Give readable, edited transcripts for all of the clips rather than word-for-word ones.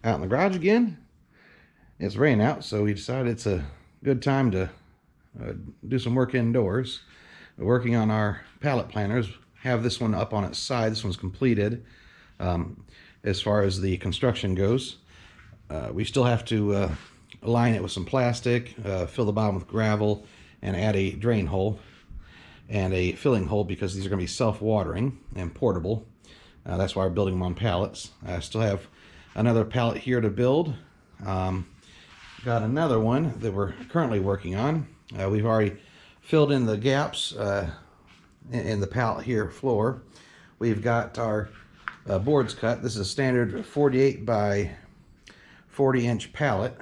Out in the garage again. It's raining out, so we decided it's a good time to do some work indoors. We're working on our pallet planters. Have this one up on its side. This one's completed as far as the construction goes. We still have to align it with some plastic, fill the bottom with gravel, and add a drain hole and a filling hole because these are going to be self-watering and portable. That's why we're building them on pallets. I still have another pallet here to build. Got another one that we're currently working on. We've already filled in the gaps in the pallet here floor. We've got our boards cut. This is a standard 48 by 40 inch pallet.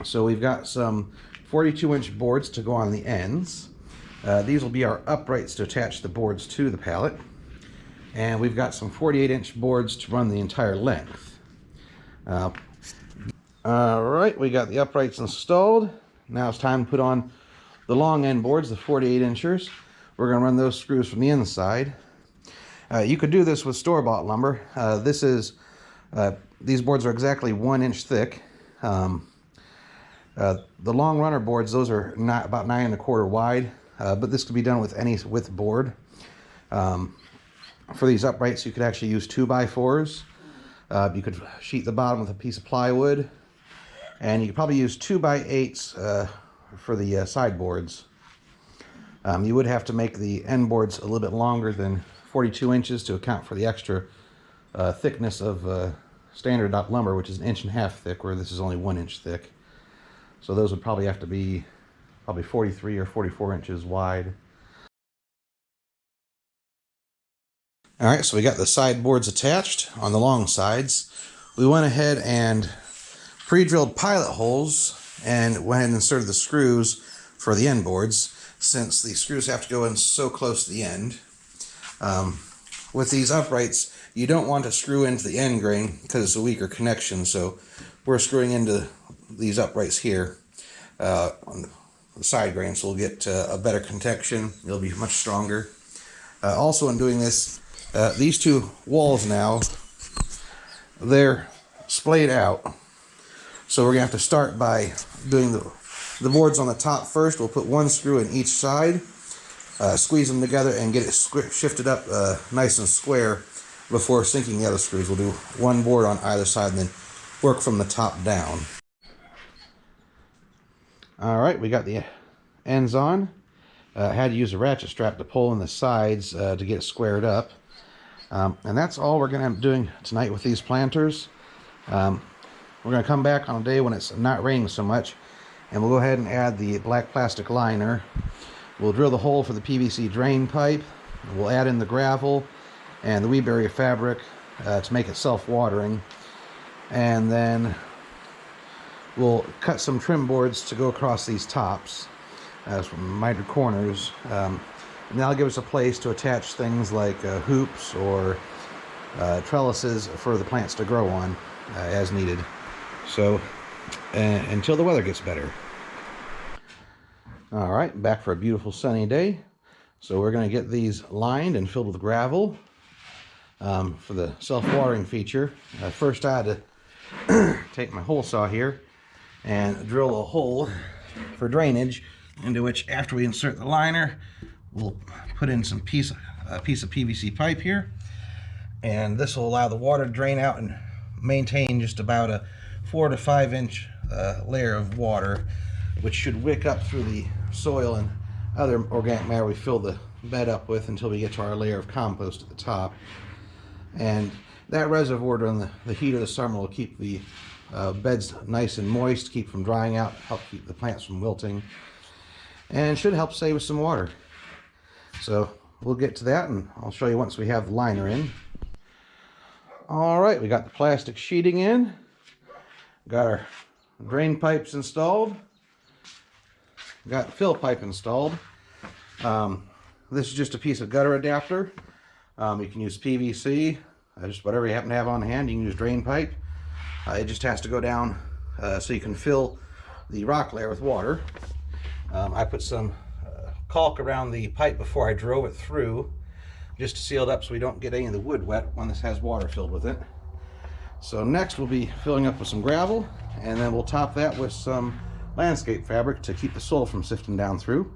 So we've got some 42 inch boards to go on the ends. These will be our uprights to attach the boards to the pallet. And we've got some 48 inch boards to run the entire length. Alright, we got the uprights installed. Now it's time to put on the long end boards, the 48 inchers. We're going to run those screws from the inside. You could do this with store-bought lumber. These boards are exactly 1 inch thick. The long runner boards, those are not about 9 1/4 wide, but this could be done with any width board. For these uprights, you could actually use 2x4s. You could sheet the bottom with a piece of plywood, and you could probably use 2x8s for the sideboards. You would have to make the end boards a little bit longer than 42 inches to account for the extra thickness of standard lumber, which is 1.5 inches thick, where this is only 1 inch thick. So those would probably have to be 43 or 44 inches wide. Alright, so we got the sideboards attached on the long sides. We went ahead and pre-drilled pilot holes and went ahead and inserted the screws for the end boards, since the screws have to go in so close to the end. With these uprights, you don't want to screw into the end grain because it's a weaker connection, so we're screwing into these uprights here on the side grain, so we'll get a better connection. It'll be much stronger. Also, in doing this, these two walls now, they're splayed out. So we're going to have to start by doing the boards on the top first. We'll put one screw in each side, squeeze them together, and get it shifted up nice and square before sinking the other screws. We'll do one board on either side and then work from the top down. Alright, we got the ends on. I had to use a ratchet strap to pull in the sides to get it squared up. And that's all we're going to be doing tonight with these planters. We're going to come back on a day when it's not raining so much, and we'll go ahead and add the black plastic liner. We'll drill the hole for the PVC drain pipe. We'll add in the gravel and the weed barrier fabric to make it self-watering. And then we'll cut some trim boards to go across these tops as mitered corners. And that'll give us a place to attach things like hoops or trellises for the plants to grow on as needed. So until the weather gets better. Alright, back for a beautiful sunny day. So we're going to get these lined and filled with gravel for the self-watering feature. First I had to take my hole saw here and drill a hole for drainage, into which, after we insert the liner, we'll put in some piece of PVC pipe here, and this will allow the water to drain out and maintain just about a 4 to 5 inch layer of water, which should wick up through the soil and other organic matter we fill the bed up with until we get to our layer of compost at the top. And that reservoir during the heat of the summer will keep the beds nice and moist, keep from drying out, help keep the plants from wilting, and should help save us some water. So we'll get to that, and I'll show you once we have the liner in. Alright, we got the plastic sheeting in, got our drain pipes installed, got the fill pipe installed. This is just a piece of gutter adapter. You can use PVC, just whatever you happen to have on hand. You can use drain pipe. It just has to go down so you can fill the rock layer with water. I put some caulk around the pipe before I drove it through, just to seal it up so we don't get any of the wood wet when this has water filled with it. So next we'll be filling up with some gravel, and then we'll top that with some landscape fabric to keep the soil from sifting down through.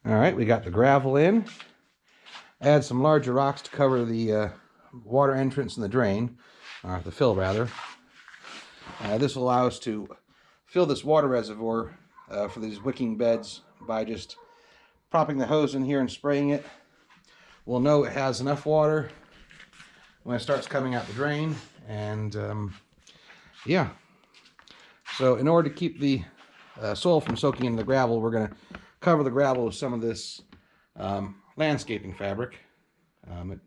All right, we got the gravel in. Add some larger rocks to cover the water entrance and the drain, or the fill rather. This will allow us to fill this water reservoir for these wicking beds by just propping the hose in here and spraying it. We'll know it has enough water when it starts coming out the drain, and yeah. So in order to keep the soil from soaking into the gravel, we're going to cover the gravel with some of this landscaping fabric. It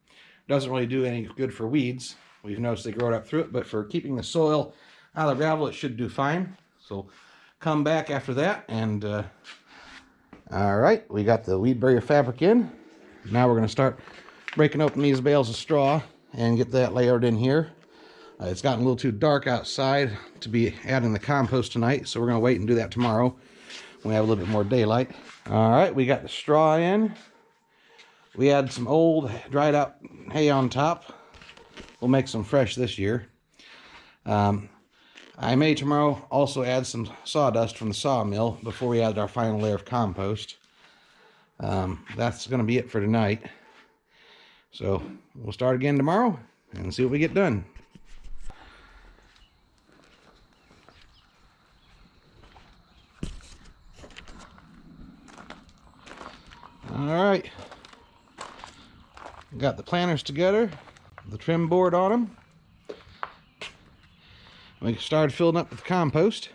doesn't really do any good for weeds. We've noticed they grow it up through it, but for keeping the soil out of the gravel, it should do fine. So come back after that, and all right, we got the weed barrier fabric in. Now we're going to start breaking open these bales of straw and get that layered in here. It's gotten a little too dark outside to be adding the compost tonight, so we're going to wait and do that tomorrow when we have a little bit more daylight. All right, we got the straw in. We had some old dried out hay on top. We'll make some fresh this year. I may tomorrow also add some sawdust from the sawmill before we add our final layer of compost. That's going to be it for tonight. So we'll start again tomorrow and see what we get done. All right. Got the planters together, the trim board on them. We started filling up with compost.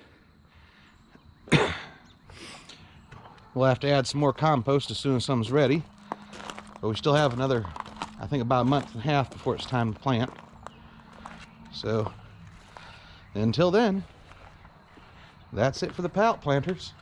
We'll have to add some more compost as soon as something's ready. But we still have another, I think, about a month and a half before it's time to plant. So until then, that's it for the pallet planters.